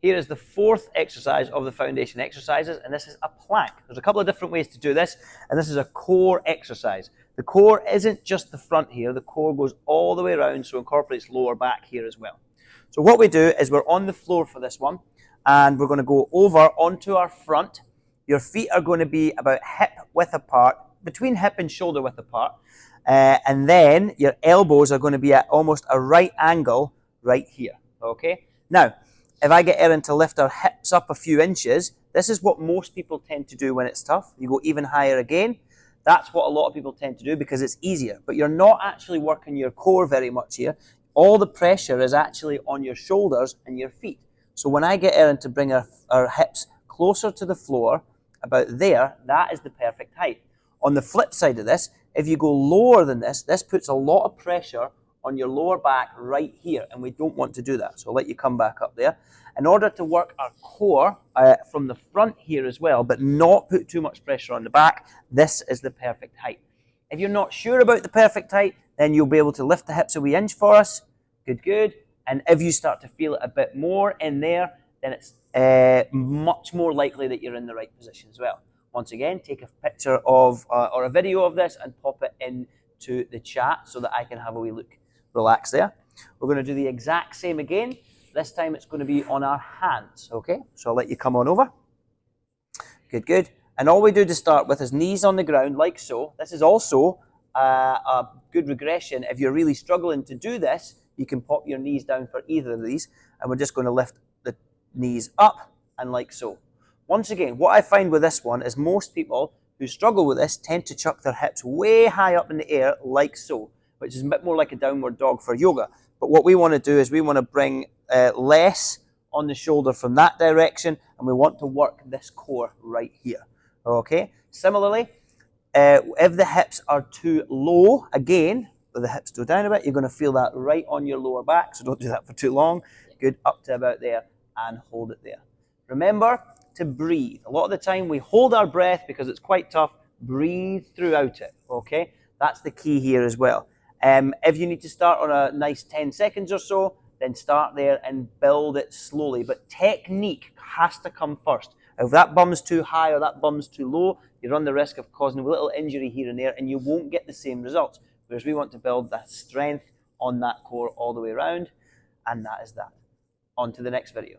Here is the fourth exercise of the foundation exercises, and this is a plank. There's a couple of different ways to do this, and this is a core exercise. The core isn't just the front here, the core goes all the way around, so incorporates lower back here as well. So what we do is we're on the floor for this one, and we're going to go over onto our front. Your feet are going to be about hip width apart, between hip and shoulder width apart, and then your elbows are going to be at almost a right angle right here, okay? Now, if I get Erin to lift our hips up a few inches, this is what most people tend to do when it's tough. You go even higher again. That's what a lot of people tend to do because it's easier. But you're not actually working your core very much here. All the pressure is actually on your shoulders and your feet. So when I get Erin to bring our hips closer to the floor, about there, that is the perfect height. On the flip side of this, if you go lower than this, this puts a lot of pressure on your lower back right here, and we don't want to do that. So I'll let you come back up there. In order to work our core from the front here as well, but not put too much pressure on the back, this is the perfect height. If you're not sure about the perfect height, then you'll be able to lift the hips a wee inch for us. Good, good. And if you start to feel it a bit more in there, then it's much more likely that you're in the right position as well. Once again, take a picture of or a video of this and pop it into the chat so that I can have a wee look. Relax there. We're going to do the exact same again. This time it's going to be on our hands, okay? So I'll let you come on over. Good, good. And all we do to start with is knees on the ground, like so. This is also a good regression. If you're really struggling to do this, you can pop your knees down for either of these. And we're just going to lift the knees up and like so. Once again, what I find with this one is most people who struggle with this tend to chuck their hips way high up in the air, like so, which is a bit more like a downward dog for yoga. But what we want to do is we want to bring less on the shoulder from that direction, and we want to work this core right here, okay? Similarly, if the hips are too low, again, with the hips go down a bit, you're going to feel that right on your lower back, so don't do that for too long. Good, up to about there, and hold it there. Remember to breathe. A lot of the time we hold our breath because it's quite tough. Breathe throughout it, okay? That's the key here as well. If you need to start on a nice 10 seconds or so, then start there and build it slowly. But technique has to come first. If that bum's too high or that bum's too low, you run the risk of causing a little injury here and there, and you won't get the same results. Whereas we want to build that strength on that core all the way around, and that is that. On to the next video.